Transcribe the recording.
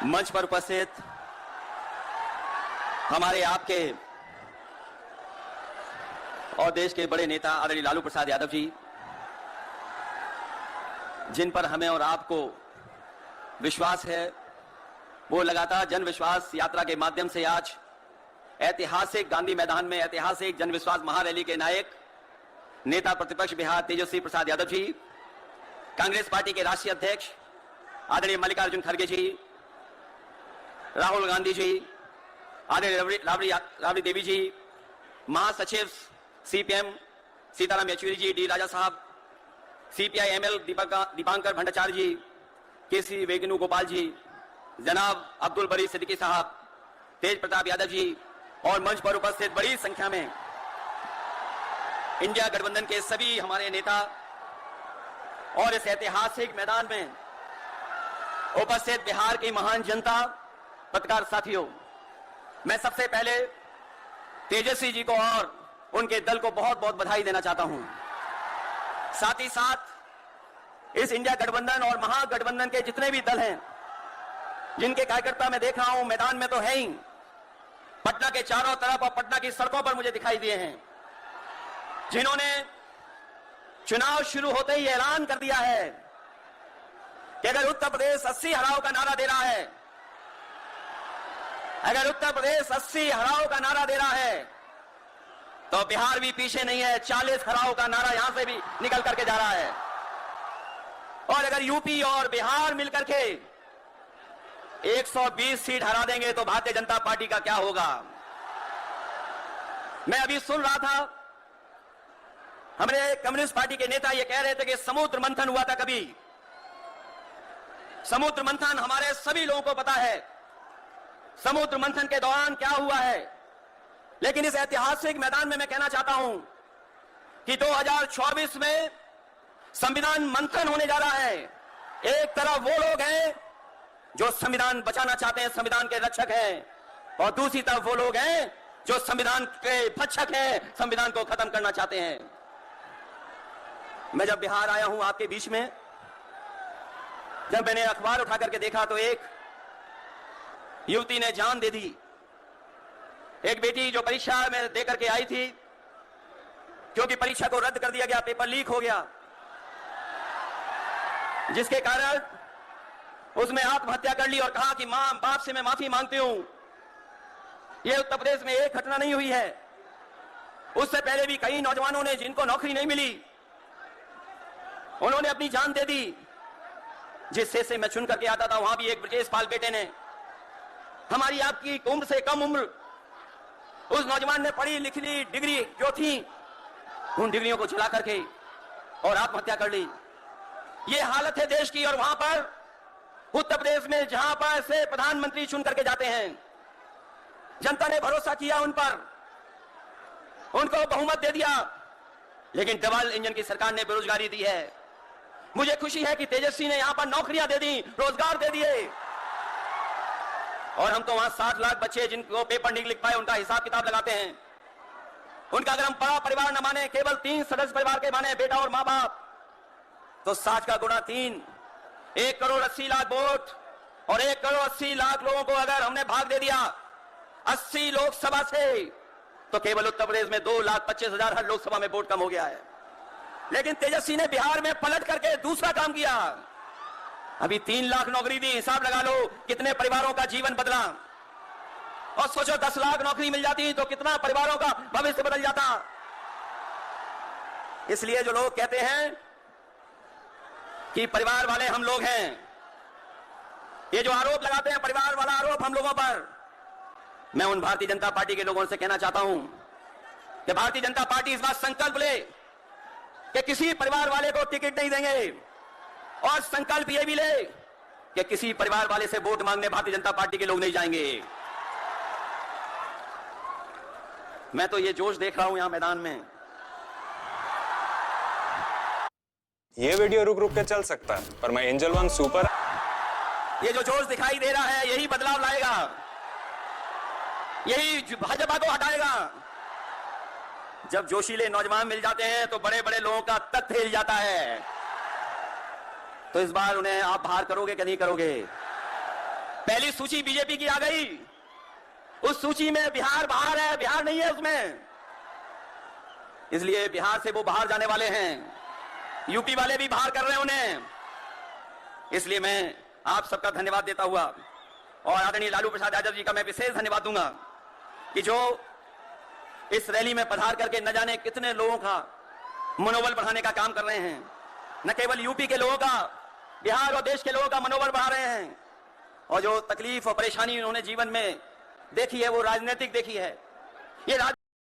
मंच पर उपस्थित हमारे आपके और देश के बड़े नेता आदरणीय लालू प्रसाद यादव जी, जिन पर हमें और आपको विश्वास है, वो लगातार जन विश्वास यात्रा के माध्यम से आज ऐतिहासिक गांधी मैदान में ऐतिहासिक जन विश्वास महारैली के नायक नेता प्रतिपक्ष बिहार तेजस्वी प्रसाद यादव जी, कांग्रेस पार्टी के राष्ट्रीय अध्यक्ष आदरणीय मल्लिकार्जुन खड़गे जी, राहुल गांधी जी, आदरणीय राबड़ी देवी जी, महासचिव सीपीएम सीताराम येचुरी जी, डी राजा साहब, सीपीआई एमएल दीपांकर भट्टाचार्य जी, केसी वेणुगोपाल जी, जनाब अब्दुल बरी सिद्दीकी साहब, तेज प्रताप यादव जी और मंच पर उपस्थित बड़ी संख्या में इंडिया गठबंधन के सभी हमारे नेता और इस ऐतिहासिक मैदान में उपस्थित बिहार की महान जनता, पत्रकार साथियों, मैं सबसे पहले तेजस्वी जी को और उनके दल को बहुत बहुत बधाई देना चाहता हूं। साथ ही साथ इस इंडिया गठबंधन और महागठबंधन के जितने भी दल हैं, जिनके कार्यकर्ता मैं देख रहा हूं मैदान में तो है ही, पटना के चारों तरफ और पटना की सड़कों पर मुझे दिखाई दिए हैं, जिन्होंने चुनाव शुरू होते ही ऐलान कर दिया है कि अगर उत्तर प्रदेश 80 हराओ का नारा दे रहा है, अगर उत्तर प्रदेश 80 हराओ का नारा दे रहा है तो बिहार भी पीछे नहीं है, 40 हराओ का नारा यहां से भी निकल करके जा रहा है। और अगर यूपी और बिहार मिलकर के 120 सीट हरा देंगे तो भारतीय जनता पार्टी का क्या होगा। मैं अभी सुन रहा था, हमारे कम्युनिस्ट पार्टी के नेता ये कह रहे थे कि समुद्र मंथन हुआ था कभी। समुद्र मंथन हमारे सभी लोगों को पता है समुद्र मंथन के दौरान क्या हुआ है, लेकिन इस ऐतिहासिक मैदान में मैं कहना चाहता हूं कि 2024 में संविधान मंथन होने जा रहा है। एक तरफ वो लोग हैं जो संविधान बचाना चाहते हैं, संविधान के रक्षक हैं, और दूसरी तरफ वो लोग हैं जो संविधान के भक्षक हैं, संविधान को खत्म करना चाहते हैं। मैं जब बिहार आया हूं आपके बीच में, जब मैंने अखबार उठा करके देखा तो एक युवती ने जान दे दी। एक बेटी जो परीक्षा में देकर के आई थी, क्योंकि परीक्षा को रद्द कर दिया गया, पेपर लीक हो गया, जिसके कारण उसने आत्महत्या कर ली और कहा कि मां बाप से मैं माफी मांगती हूं। यह उत्तर प्रदेश में एक घटना नहीं हुई है, उससे पहले भी कई नौजवानों ने, जिनको नौकरी नहीं मिली, उन्होंने अपनी जान दे दी। जिस से मैं चुन करके आता था वहां भी एक ब्रजेश पाल बेटे ने, हमारी आपकी उम्र से कम उम्र, उस नौजवान ने पढ़ी लिखी डिग्री जो थी, उन डिग्रियों को जला करके और आत्महत्या कर ली। ये हालत है देश की। और वहां पर उत्तर प्रदेश में जहां पर से प्रधानमंत्री चुन करके जाते हैं, जनता ने भरोसा किया उन पर, उनको बहुमत दे दिया, लेकिन डबल इंजन की सरकार ने बेरोजगारी दी है। मुझे खुशी है कि तेजस्वी ने यहां पर नौकरियां दे दी, रोजगार दे दिए, और हम तो वहां 60 लाख बच्चे जिनको पेपर नहीं लिख पाए उनका हिसाब किताब लगाते हैं। उनका अगर हम बड़ा परिवार न माने, केवल 3 सदस्य परिवार के माने, बेटा और मां बाप, तो 60 का गुणा 3, 1 करोड़ 80 लाख वोट, और 1 करोड़ 80 लाख लोगों को अगर हमने भाग दे दिया 80 लोकसभा से, तो केवल उत्तर प्रदेश में 2,25,000 हर लोकसभा में वोट कम हो गया है। लेकिन तेजस्वी ने बिहार में पलट करके दूसरा काम किया। अभी 3 लाख नौकरी दी, हिसाब लगा लो कितने परिवारों का जीवन बदला। और सोचो 10 लाख नौकरी मिल जाती तो कितना परिवारों का भविष्य बदल जाता। इसलिए जो लोग कहते हैं कि परिवार वाले हम लोग हैं, ये जो आरोप लगाते हैं परिवार वाला आरोप हम लोगों पर, मैं उन भारतीय जनता पार्टी के लोगों से कहना चाहता हूं कि भारतीय जनता पार्टी इस बात संकल्प ले कि किसी परिवार वाले को टिकट नहीं देंगे, और संकल्प ये भी ले कि किसी परिवार वाले से वोट मांगने भारतीय जनता पार्टी के लोग नहीं जाएंगे। मैं तो ये जोश देख रहा हूं यहां मैदान में। ये वीडियो रुक रुक के चल सकता है, पर मैं एंजल वन सुपर, ये जो जोश दिखाई दे रहा है यही बदलाव लाएगा, यही भाजपा को हटाएगा। जब जोशीले नौजवान मिल जाते हैं तो बड़े बड़े लोगों का तख्त हिल जाता है। तो इस बार उन्हें आप बाहर करोगे कि नहीं करोगे? पहली सूची बीजेपी की आ गई, उस सूची में बिहार बाहर है, बिहार नहीं है उसमें, इसलिए बिहार से वो बाहर जाने वाले हैं, यूपी वाले भी बाहर कर रहे हैं उन्हें। इसलिए मैं आप सबका धन्यवाद देता हुआ और आदरणीय लालू प्रसाद यादव जी का मैं विशेष धन्यवाद दूंगा कि जो इस रैली में पधार करके न जाने कितने लोगों का मनोबल बढ़ाने का काम कर रहे हैं। न केवल यूपी के लोगों का, बिहार और देश के लोगों का मनोबल बढ़ा रहे हैं, और जो तकलीफ और परेशानी उन्होंने जीवन में देखी है वो राजनीतिक देखी है। ये